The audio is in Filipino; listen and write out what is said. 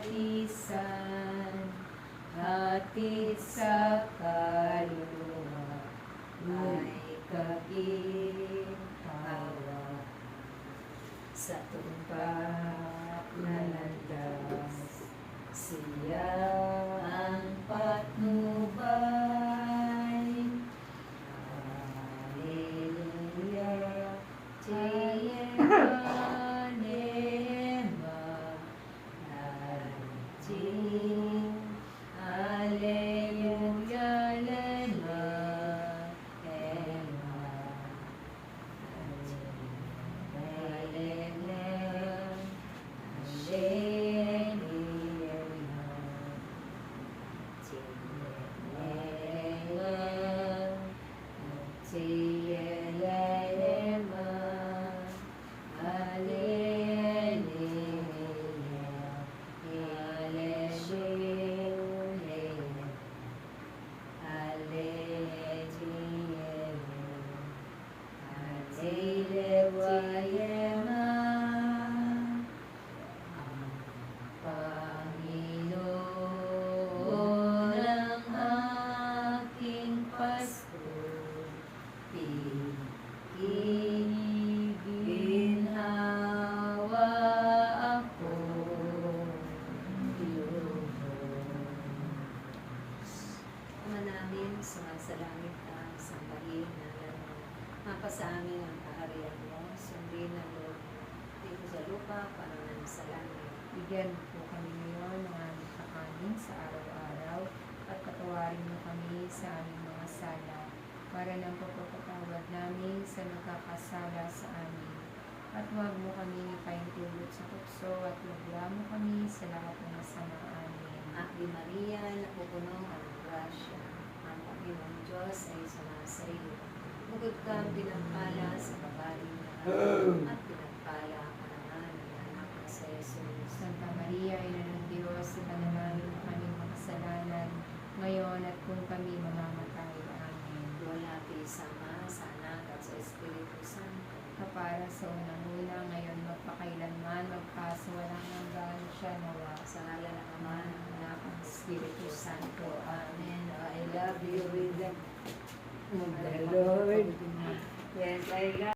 kabatisan, hatid sa kaluluwa, ay kaginhawa sa tumpak na landas. Siya ang patnubay. Hallelujah, Jerusalema, Narjin, Hallelujah, Lema, Ema, Hallelujah, Panginoon ang aking Pasko, ginhawa ako, Ama namin, sumasalangit ka, sambahin na lang. Mapa sa amin ang kaharian mo, sundin ang loob mo, dito sa lupa, parang sa langit. Bigyan po kami ngayon ng aming kakanin sa araw-araw at patawarin mo kami sa aming mga sala para ng pagpapatawad namin sa nagkakasala sa amin. At huwag mo kami ipaintulot sa tukso at lugla mo kami sa lahat ng masama. Amen. Ave Maria, napupuno ka ng grasya, ang Panginoong Diyos ay sumasa iyo. Bukod kang pinagpala sa babaeng lahat, at pinagpala ka naman ng anak na sa Jesus. Santa Maria, Ina ng Diyos, ipanalangin mo kaming makasalanan, ngayon at kung kami mamamatay. Amen. Gloria kay Sama, sa Anak at sa Espiritu Santo. Kapara sa unang-una, ngayon magpakailanman, magpasawalang hanggan siya nawa. Sa ngalan ng Ama, ng Anak, at ng Espiritu Santo. Amen. I love you with the Lord. Yes, I love